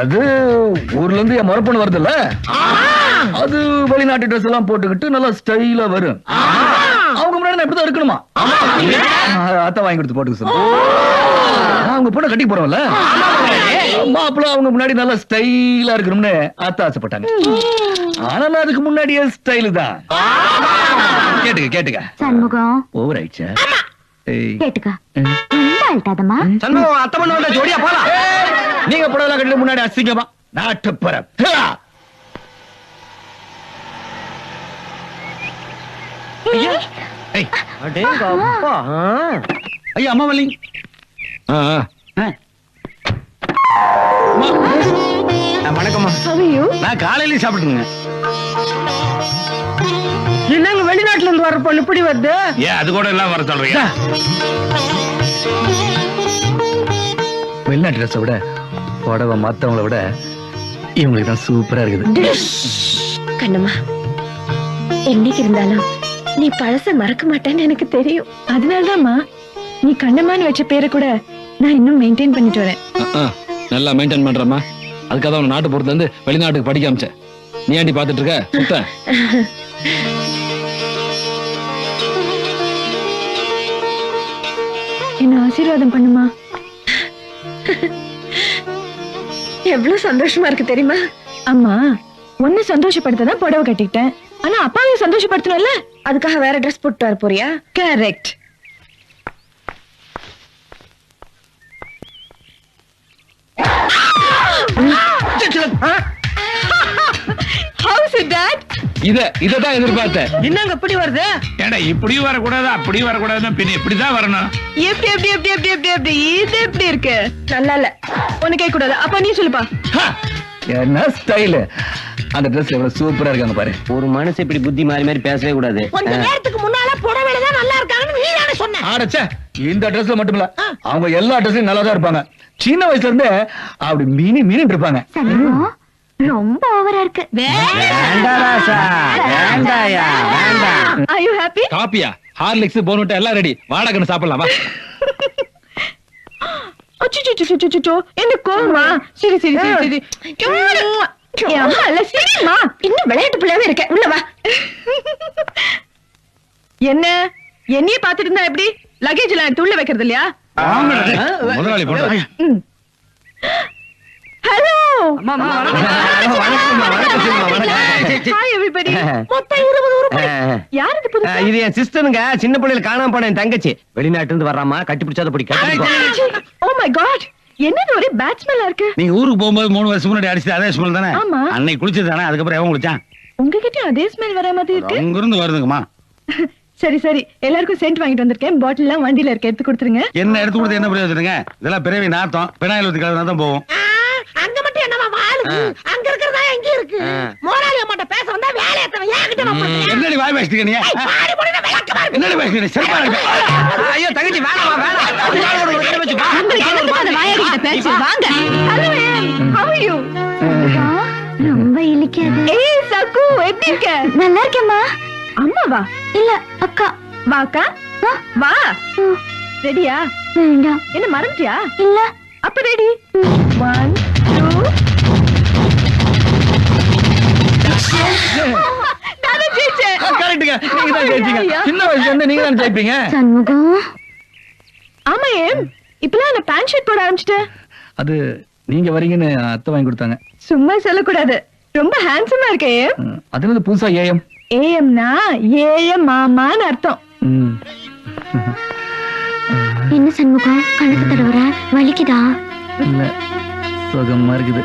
அது ஊர்ல இருந்து என் மரப்பொண்ணு வருதுல்ல, அது வெளிநாட்டு ட்ரெஸ் எல்லாம் போட்டுக்கிட்டு நல்லா ஸ்டைலா வரும். அவங்க முன்னாடி நான் இப்படிதான் இருக்கணுமா? அத்தை வாங்கி கொடுத்து போட்டுக்க சொல்லு. அவங்க பொண்ணை கட்டி போறோம்ல, மாப்பிள்ள அவங்க முன்னாடி நல்லா ஸ்டைலா இருக்கணும்னு அத்தை ஆசைப்பட்டாங்க. ஆனா அதுக்கு முன்னாடியே ஸ்டைலு தான். கேட்டுக்க சண்முகம், ஓவர் ஆயிடுச்சா? கேட்டுக்க, ரொம்ப அழுத்தாதம்மா. சண்முகம் அத்தை பண்ண ஜோடியா போலாம். நீங்க புடவை கட்டி முன்னாடி அசிங்கமா நாட்டுப்பற. ஐயா அம்மா வள்ளி. வணக்கம்மா. நான் காலையில சாப்பிட்டுங்க. என்னங்க வெளிநாட்டுல இருந்து வர பொண்ணு இப்படி வருது? ஏன் அது கூட எல்லாம் வர சொல்றீங்க? வெளிநாட்டு ட்ரெஸ் விட புடவை மத்தவங்கள விட இவங்களுக்கு தான் சூப்பரா இருக்குது. கண்ணம்மா, என்னைக்கு இருந்தாலும் நீ பழச மறக்க மாட்டேன்னு எனக்கு தெரியும். அதனாலதாம்மா நீ கண்ணம்மான்னு வச்ச பேரை கூட நான் இன்னும் மெயின்டைன் பண்ணிட்டு வரேன். நல்லா மெயின்டைன் பண்றமா. அதுக்காக தான் நாட்டு பொறுத்துல இருந்து வெளிநாட்டுக்கு படிக்க அமிச்சேன். நீ ஏண்டி பாத்துட்டு இருக்க? சுத்த என்ன ஆசீர்வாதம் பண்ணுமா. எவ்வளவு சந்தோஷமா இருக்கு தெரியுமா? அம்மா, உன்னை சந்தோஷப்படுத்ததான் புடவை கட்டிக்கிட்டேன். ஆனா அப்பாவையும் சந்தோஷப்படுத்தணும்ல, அதுக்காக வேற ட்ரெஸ் போட்டு வர போறியா? கரெக்ட். How's it, Dad? இததான் எதிர்பார்த்தேன். என்னங்க இப்படி வருது? ஏண்டா இப்படியும் வரக்கூடாது அப்படியும் வரக்கூடாதுன்னா பின்ன இப்படிதான் வரணும். எப்படி எப்படி எப்படி எப்படி எப்படி எப்படி இது எப்படி இருக்கு? நல்லா இல்ல. உனக்கு கேட்க கூடாது. அப்ப நீ சொல்லுப்பா. என்ன ஸ்டைல்! அந்த ட்ரெஸ் எவ்வளவு சூப்பரா இருக்காங்க பாரு. ஒரு மனசு இப்படி புத்தி மாறி மாறி பேசவே கூடாது. கொஞ்ச நேரத்துக்கு முன்னால புடவையில தான் நல்லா இருக்காங்கன்னு நீ தானே சொன்ன. ஆடச்சே, இந்த ட்ரெஸ்ல மட்டும் இல்ல, அவங்க எல்லா ட்ரெஸ்லயும் நல்லா தான் இருப்பாங்க. சின்ன வயசுல இருந்தே அப்படி மீனி மீனி இருப்பாங்க. ரொம்ப ஓவரா இருக்கு. Are you happy? காப்பியா, ஹார்லிக்ஸ், போர்ன்விட்டா எல்லாம் ரெடி. வாடகைன்னு சாப்பிடலாம் வா. அச்சோ, என்ன கோவமா? சரி சரி சரி சரி. அம்மா இல்ல, சரிம்மா. இன்னும் விளையாட்டு பிள்ளையாவே இருக்க. உள்ள வா. என்ன என்னையே பாத்துட்டு இருந்தா எப்படி? லக்கேஜ் எல்லாம் துள்ள வைக்கிறது இல்லையா? முதலாளி போடுறாங்க. ஹலோ. Hi everybody. மொத்தம் 20 ரூபாய். யார் இது புதுசா? இது என் சிஸ்டருங்க. சின்ன பிள்ளைல காணாம போன என் தங்கச்சி. வெளிநாட்டுல இருந்து வர்றாமா, கட்டி பிடிச்சாத பிடி. Oh my god. என்னது ஒரே பேட் ஸ்மெல்லா இருக்கு? நீங்க ஊருக்கு போகும்போது 3 வருஷம் முன்னாடி அடிச்சது அதே ஸ்மெல் தானே? ஆமா. அன்னைக்கு குளிச்சது தானே? அதுக்கப்புறம் எவன் குளிச்சான்? உங்ககிட்ட அதே ஸ்மெல் வர மாதிரி இருக்கு. அங்க இருந்து வருதுங்கம்மா. சரி சரி, எல்லாருக்கும் சென்ட் வாங்கிட்டு வந்திருக்கேன். பாட்டில் எல்லாம் வண்டியில இருக்க, எடுத்து கொடுத்துருங்க. என்ன எடுத்து கொடுத்து என்ன பிரயோஜனங்க? இதெல்லாம் பிறவி நாத்தம். பினாயில் ஊத்தி கலந்து தான் போவோம். அங்க மட்டும் என்னமா வாழுது? அங்க இருக்கிறதா எங்க இருக்கு? மோராலி அம்மாட்ட பேச வந்தா வேலை எத்தனை ஏங்கிட்ட நான் என்னடி வாய் பேசிட்டீங்க நீ? பாடி போடுற விளக்கமா இருக்கு. என்னடி பேசிட்டீங்க? செருப்பா இருக்கு. ஐயோ தங்கச்சி வேணாமா வேணாம். வாயாடிட்ட பேச்சு வாங்க. ஹலோ ஏம், how are you? ரொம்ப இலிக்காது. ஏய் சக்கு, எப்படி இருக்க? நல்லா இருக்கேம்மா. அம்மா வா. இல்ல அக்கா. வா அக்கா. வா. ரெடியா? வேண்டாம். என்ன மறந்துட்டியா? இல்ல. அப்ப ரெடி. 1 2. நானே ஜெயிச்சேன். கரெக்ட்டுங்க, நீங்க தான் ஜெயிச்சீங்க. சின்ன வயசுல இருந்து நீங்க தான் ஜெயிப்பீங்க. சண்முகம். ஆமா ஏம், இப்பலாம் என்ன பேண்ட் ஷர்ட் போட ஆரம்பிச்சிட்டேன். அது நீங்க வரீங்கன்னு அத்தை வாங்கி கொடுத்தாங்க. சும்மா சொல்லக்கூடாது. ரொம்ப ஹேண்ட்ஸமா இருக்க ஏம். அது வந்து புதுசா ஏஎம். ஏஎம்னா ஏஎம் மாமான்னு அர்த்தம். என்ன சண்முகம், கணக்கு தடவற வலிக்குதா? இல்ல, சுகமா இருக்குது.